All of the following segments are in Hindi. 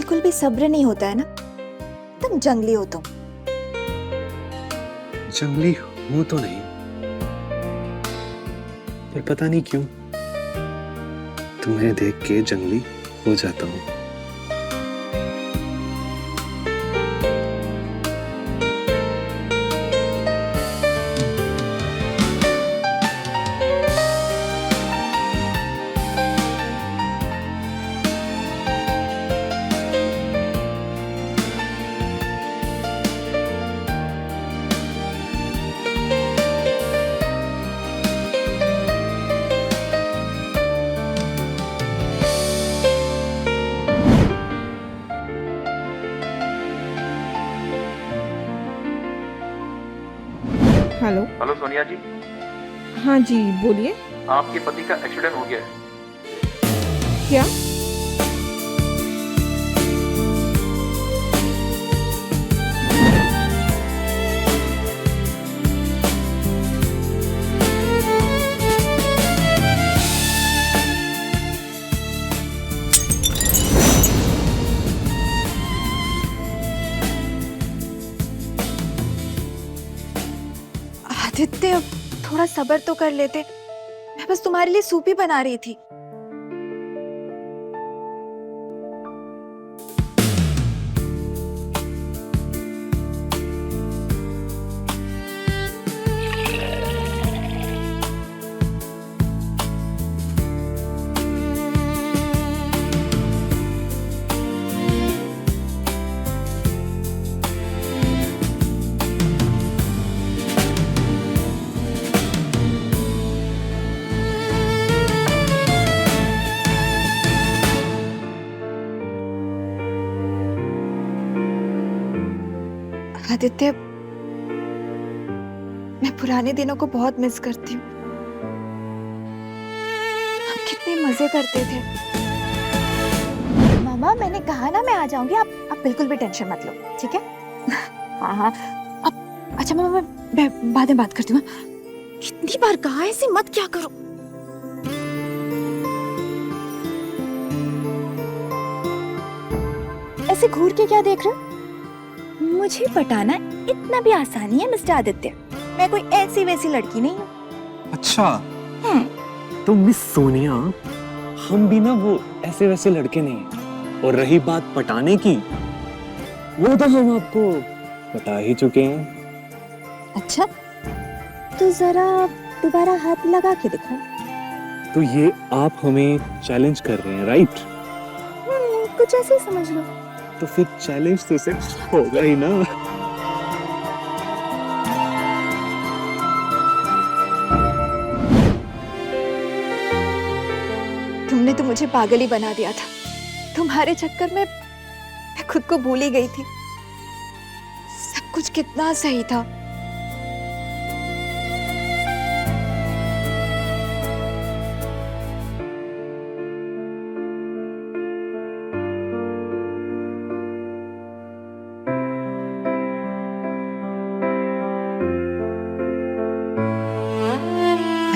बिल्कुल भी सब्र नहीं होता है ना, तुम जंगली हो तुम। जंगली हूं तो नहीं, पर पता नहीं क्यों तुम्हें देख के जंगली हो जाता हूँ। हेलो। हेलो सोनिया जी। हाँ जी बोलिए। आपके पति का एक्सीडेंट हो गया है। क्या? आदित्य, थोड़ा सब्र तो कर लेते, मैं बस तुम्हारे लिए सूप ही बना रही थी। आदित्य, मैं पुराने दिनों को बहुत मिस करती हूँ। हम कितने मजे करते थे। मामा, मैंने कहा ना मैं आ जाऊंगी, आप बिल्कुल भी टेंशन मत लो, ठीक है? हाँ हाँ। अब अच्छा मामा, मैं बाद में बात करती हूँ। कितनी बार कहा है ऐसे मत क्या करो। ऐसे घूर के क्या देख रहे हो? मुझे पटाना इतना भी आसान नहीं है मिस्टर आदित्य। मैं कोई ऐसी वैसी लड़की नहीं हूँ। अच्छा, तो मिस सोनिया, हम भी ना वो ऐसे वैसे लड़के नहीं। और रही बात पटाने की, वो तो हम आपको बता ही चुके हैं। अच्छा, तो जरा दोबारा हाथ लगा के दिखाओ। तो ये आप हमें चैलेंज कर रहे हैं, राइट? कुछ ऐसे ही समझ लो। तो फिर चैलेंज तो सिर्फ होगा ही ना। तुमने तो मुझे पागल ही बना दिया था। तुम्हारे चक्कर में मैं खुद को भूल ही गई थी। सब कुछ कितना सही था।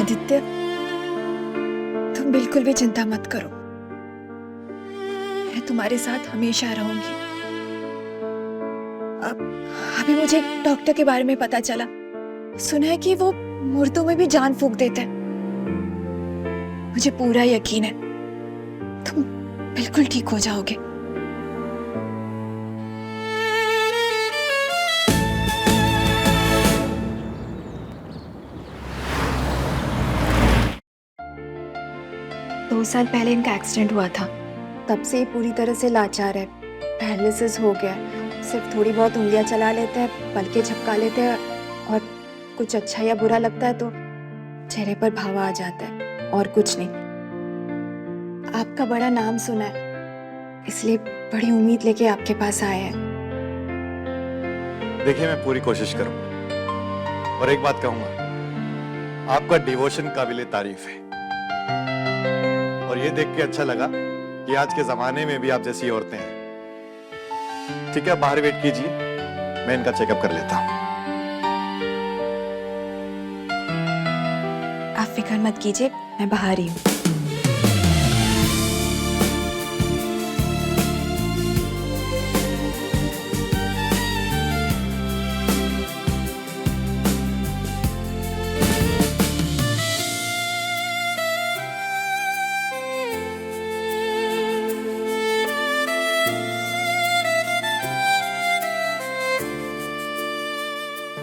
आदित्य, तुम बिल्कुल भी चिंता मत करो, मैं तुम्हारे साथ हमेशा रहूंगी। अभी मुझे एक डॉक्टर के बारे में पता चला, सुना है कि वो मुर्दों में भी जान फूंक देते हैं। मुझे पूरा यकीन है तुम बिल्कुल ठीक हो जाओगे। दो साल पहले इनका एक्सीडेंट हुआ था, तब से ये पूरी तरह से लाचार है। पैरालिसिस हो गया है, सिर्फ थोड़ी बहुत उंगलियां चला लेते हैं, पलके झपका लेते हैं, और कुछ अच्छा या बुरा लगता है तो चेहरे पर भाव आ जाता है, और कुछ नहीं। आपका बड़ा नाम सुना है, इसलिए बड़ी उम्मीद लेके आपके पास आए हैं। देखिए, मैं पूरी कोशिश करूंगा, और एक बात कहूंगा, आपका डिवोशन काबिले तारीफ है, और ये देख के अच्छा लगा कि आज के जमाने में भी आप जैसी औरतें हैं। ठीक है, बाहर वेट कीजिए, मैं इनका चेकअप कर लेता हूं। आप फिक्र मत कीजिए, मैं बाहर ही हूँ।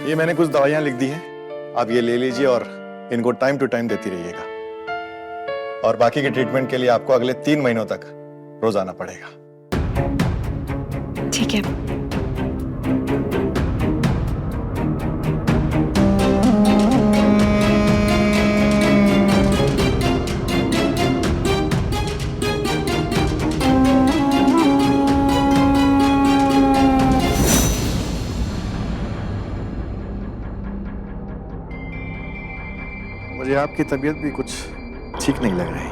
ये मैंने कुछ दवाइयां लिख दी हैं, आप ये ले लीजिए और इनको टाइम टू टाइम देती रहिएगा। और बाकी के ट्रीटमेंट के लिए आपको अगले 3 महीनों तक रोज आना पड़ेगा। ठीक है। मुझे आपकी तबीयत भी कुछ ठीक नहीं लग रही,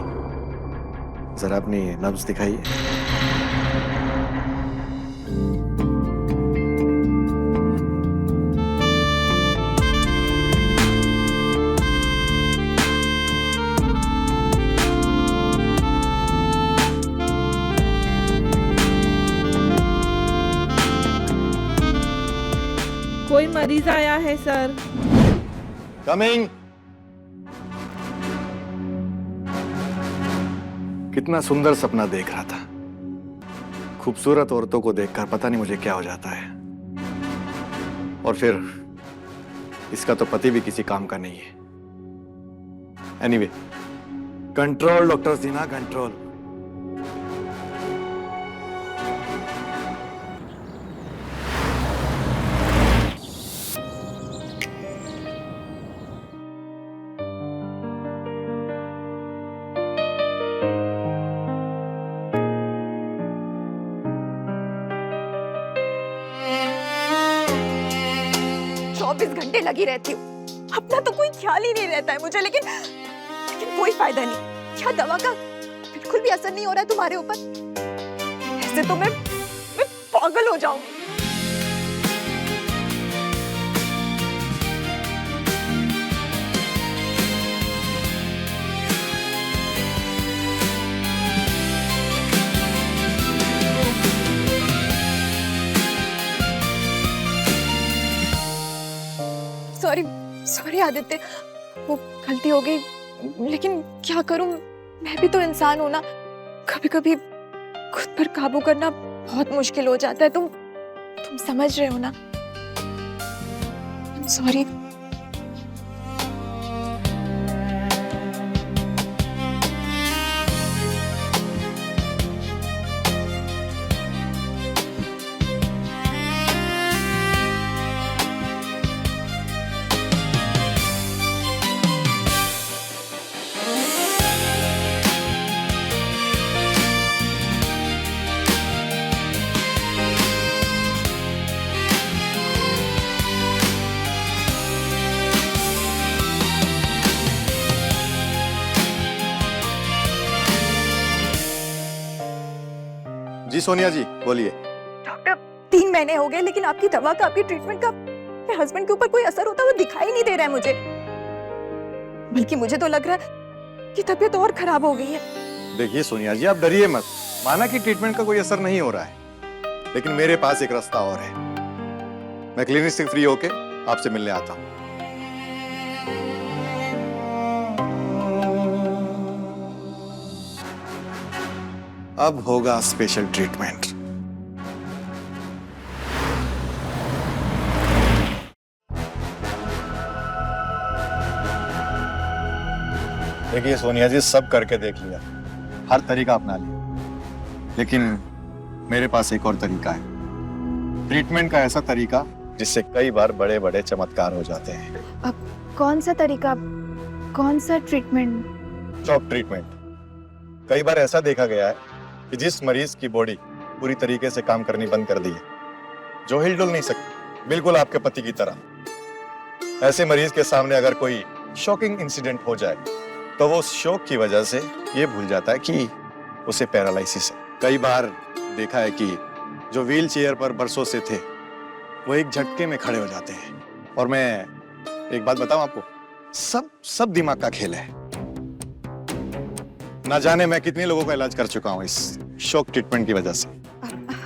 जरा अपनी नब्ज दिखाइए। कोई मरीज आया है सर। कमिंग। कितना सुंदर सपना देख रहा था। खूबसूरत औरतों को देखकर पता नहीं मुझे क्या हो जाता है। और फिर इसका तो पति भी किसी काम का नहीं है। Anyway, control doctor Sinha, control. घंटे लगी रहती हूँ, अपना तो कोई ख्याल ही नहीं रहता है मुझे। लेकिन कोई फायदा नहीं। क्या दवा का बिल्कुल भी असर नहीं हो रहा है तुम्हारे ऊपर? ऐसे तो मैं पागल हो जाऊंगी। सॉरी सॉरी आदित्य, वो गलती हो गई। लेकिन क्या करूं, मैं भी तो इंसान हूं ना। कभी कभी खुद पर काबू करना बहुत मुश्किल हो जाता है। तुम समझ रहे हो ना? सॉरी। जी सोनिया जी, बोलिए। डॉक्टर, 3 महीने हो गए, लेकिन आपकी दवा का, आपकी ट्रीटमेंट का मेरे हस्बैंड के ऊपर कोई असर होता हुआ दिखाई नहीं दे रहा है मुझे। बल्कि मुझे तो लग रहा है कि तबीयत और खराब हो गई है। देखिए सोनिया जी, आप डरिए मत। माना कि ट्रीटमेंट का कोई असर नहीं हो रहा है, लेकिन मेरे पास एक रास्ता और है। मैं क्लिनिक से फ्री होके आपसे मिलने आता हूँ। अब होगा स्पेशल ट्रीटमेंट। देखिए सोनिया जी, सब करके देख लिया, हर तरीका अपना लिया, लेकिन मेरे पास एक और तरीका है। ट्रीटमेंट का ऐसा तरीका जिससे कई बार बड़े बड़े चमत्कार हो जाते हैं। अब कौन सा तरीका, कौन सा ट्रीटमेंट? Shock treatment. कई बार ऐसा देखा गया है कि जिस मरीज की बॉडी पूरी तरीके से काम करनी बंद कर दी है, जो हिल डुल नहीं सकती, बिल्कुल आपके पति की तरह, ऐसे मरीज के सामने अगर कोई शॉकिंग इंसिडेंट हो जाए तो वो उस शॉक की वजह से ये भूल जाता है कि उसे पैरालिसिस है। कई बार देखा है कि जो व्हील चेयर पर बरसों से थे, वो एक झटके में खड़े हो जाते हैं। और मैं एक बात बताऊं आपको, सब दिमाग का खेल है। ना जाने मैं कितने लोगों का इलाज कर चुका हूं इस शॉक ट्रीटमेंट की वजह से।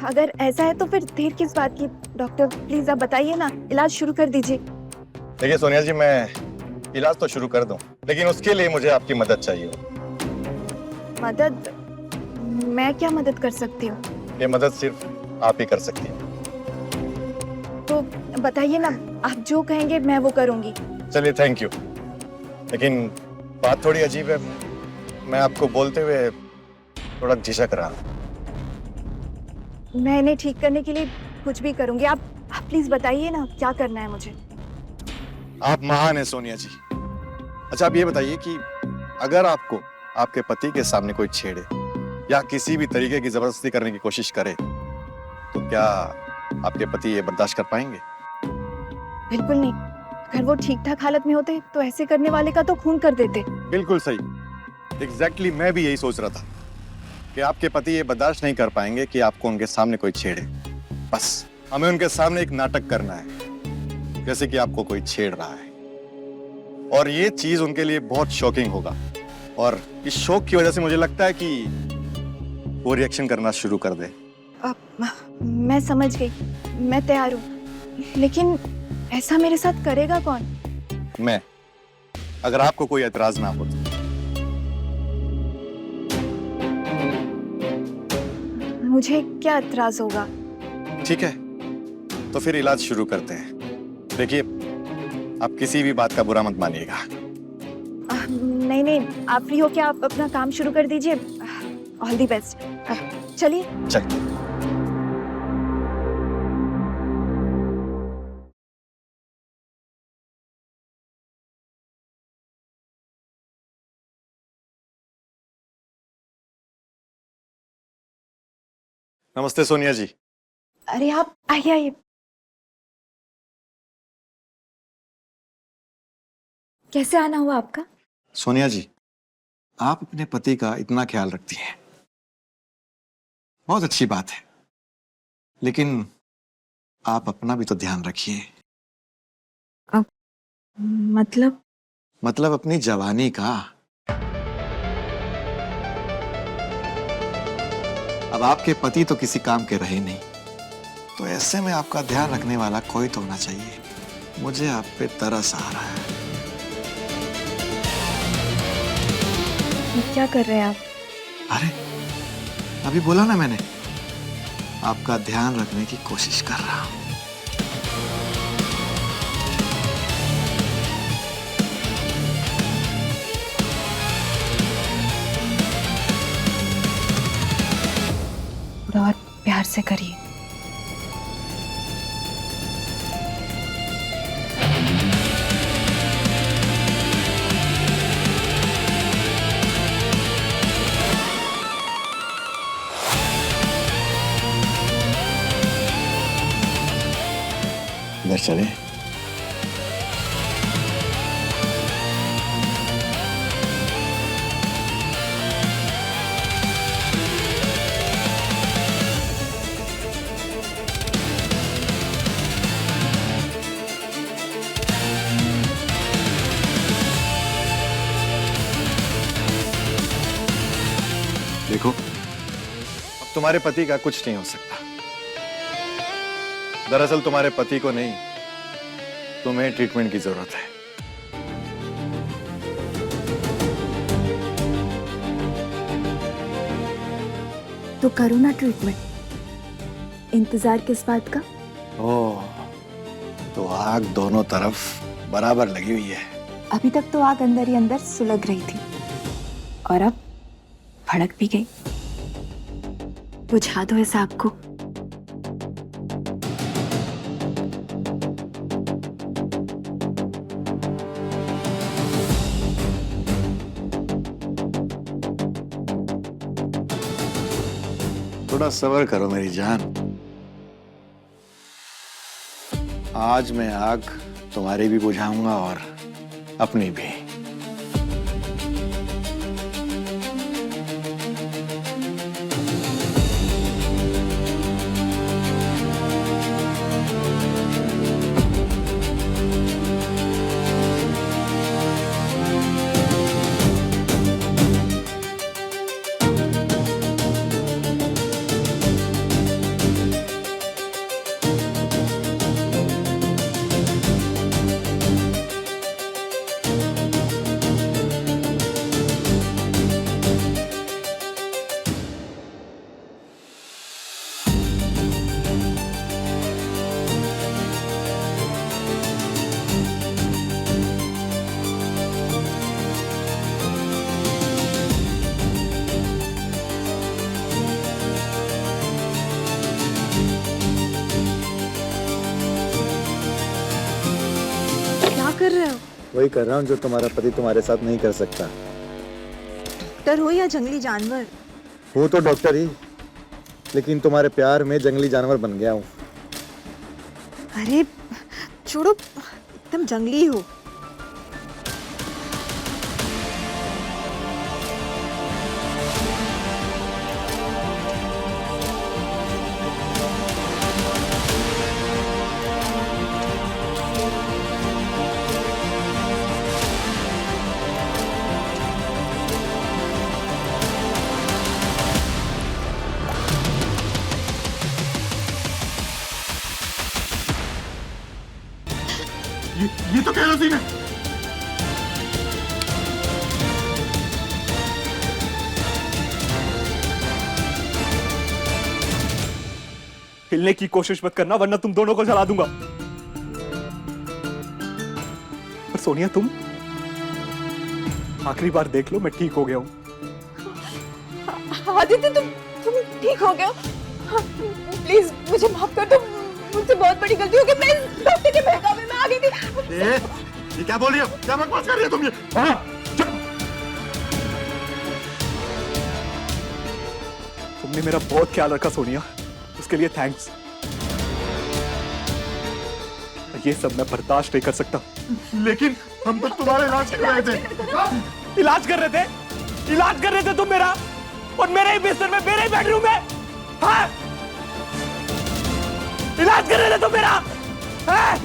अगर ऐसा है तो फिर देर किस बात की? डॉक्टर प्लीज आप बताइए ना, इलाज शुरू कर दीजिए। देखिए सोनिया जी, मैं इलाज तो शुरू कर दूं, लेकिन उसके लिए मुझे आपकी मदद चाहिए। मदद? मैं क्या मदद कर सकती हूँ? ये मदद सिर्फ आप ही कर सकती हैं। तो बताइए ना, आप जो कहेंगे मैं वो करूंगी। चलिए, थैंक यू। लेकिन बात थोड़ी अजीब है, मैं आपको बोलते हुए थोड़ा झिझक रहा हूं। मैं इन्हें ठीक करने के लिए कुछ भी करूंगी। आप प्लीज बताइए ना क्या करना है मुझे। आप महान हैं सोनिया जी। अच्छा, आप ये बताइए कि अगर आपको आपके पति के सामने कोई छेड़े या किसी भी तरीके की जबरदस्ती करने की कोशिश करे तो क्या आपके पति ये बर्दाश्त कर पाएंगे? बिल्कुल नहीं। अगर वो ठीक ठाक हालत में होते तो ऐसे करने वाले का तो खून कर देते। बिल्कुल सही। एग्जैक्टली मैं भी यही सोच रहा था कि आपके पति ये बर्दाश्त नहीं कर पाएंगे कि आपको उनके सामने कोई छेड़े। बस हमें उनके सामने एक नाटक करना है जैसे कि आपको कोई छेड़ रहा है, और ये चीज उनके लिए बहुत शॉकिंग होगा, और इस शौक की वजह से मुझे लगता है कि वो रिएक्शन करना शुरू कर दे। मैं समझ गई, मैं तैयार हूँ, लेकिन ऐसा मेरे साथ करेगा कौन? मैं, अगर आपको कोई एतराज ना हो तो। मुझे क्या एतराज होगा? ठीक है, तो फिर इलाज शुरू करते हैं। देखिए, आप किसी भी बात का बुरा मत मानिएगा। नहीं नहीं, आप फ्री हो क्या? आप अपना काम शुरू कर दीजिए। All the best. चलिए। चल। नमस्ते सोनिया जी। अरे आप आइए आइए। कैसे आना हुआ आपका? सोनिया जी, आप अपने पति का इतना ख्याल रखती हैं, बहुत अच्छी बात है, लेकिन आप अपना भी तो ध्यान रखिए। मतलब अपनी जवानी का। अब आपके पति तो किसी काम के रहे नहीं, तो ऐसे में आपका ध्यान रखने वाला कोई तो होना चाहिए। मुझे आप पे तरस आ रहा है। क्या कर रहे हैं आप? अरे, अभी बोला ना मैंने, आपका ध्यान रखने की कोशिश कर रहा हूं। थोड़ा और प्यार से करिए। इधर चले। देखो, अब तुम्हारे पति का कुछ नहीं हो सकता। दरअसल तुम्हारे पति को नहीं, तुम्हें ट्रीटमेंट की जरूरत है। तो करो ना ट्रीटमेंट। इंतजार किस बात का? ओह, तो आग दोनों तरफ बराबर लगी हुई है। अभी तक तो आग अंदर ही अंदर सुलग रही थी, और अब भड़क भी गई। बुझा दो इस आग को। थोड़ा सब्र करो मेरी जान। आज मैं आग तुम्हारी भी बुझाऊंगा और अपनी भी। कर रहे हो? वही कर रहा हूँ जो तुम्हारा पति तुम्हारे साथ नहीं कर सकता। डॉक्टर हो या जंगली जानवर? वो तो डॉक्टर ही, लेकिन तुम्हारे प्यार में जंगली जानवर बन गया हूँ। अरे छोड़ो, एकदम जंगली हो। ये तो केरोसिन है। हिलने की कोशिश मत करना वरना तुम दोनों को जला दूंगा। पर सोनिया तुम आखिरी बार देख लो, मैं ठीक हो गया हूं। आदित्य तुम ठीक हो गए हो? प्लीज मुझे माफ कर दो, मुझसे बहुत बड़ी गलती हो गई। मैं डॉक्टर के बहकावे में आ गई थी। ये क्या बोल रही हो? क्या बकवास कर रही हो तुम ये? तुमने मेरा बहुत ख्याल रखा सोनिया, उसके लिए थैंक्स। ये सब मैं बर्दाश्त नहीं कर सकता। लेकिन हम तो तुम्हारा इलाज कर रहे थे। इलाज कर रहे थे? इलाज कर रहे थे तुम मेरा, और मेरे ही बिस्तर में, मेरे ही बेडरूम में? हाँ? इलाज कर रहे थे तुम मेरा? हाँ?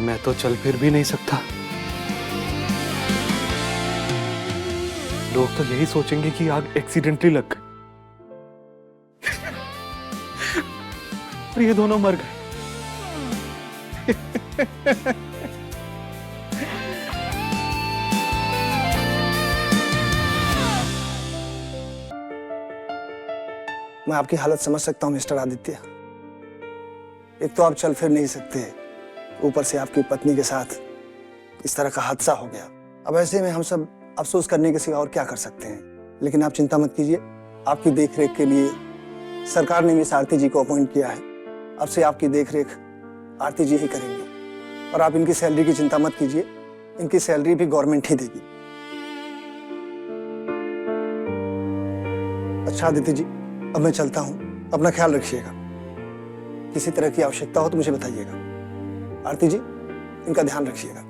मैं तो चल फिर भी नहीं सकता। लोग तो यही सोचेंगे कि आग एक्सीडेंटली लग गई। और ये दोनों मर गए। मैं आपकी हालत समझ सकता हूं मिस्टर आदित्य। एक तो आप चल फिर नहीं सकते, ऊपर से आपकी पत्नी के साथ इस तरह का हादसा हो गया। अब ऐसे में हम सब अफसोस करने के सिवा और क्या कर सकते हैं। लेकिन आप चिंता मत कीजिए, आपकी देखरेख के लिए सरकार ने मिस आरती जी को अपॉइंट किया है। अब से आपकी देखरेख आरती जी ही करेंगे। और आप इनकी सैलरी की चिंता मत कीजिए, इनकी सैलरी भी गवर्नमेंट ही देगी। अच्छा आदित्य जी, अब मैं चलता हूं, अपना ख्याल रखिएगा। किसी तरह की आवश्यकता हो तो मुझे बताइएगा। आरती जी, इनका ध्यान रखिएगा।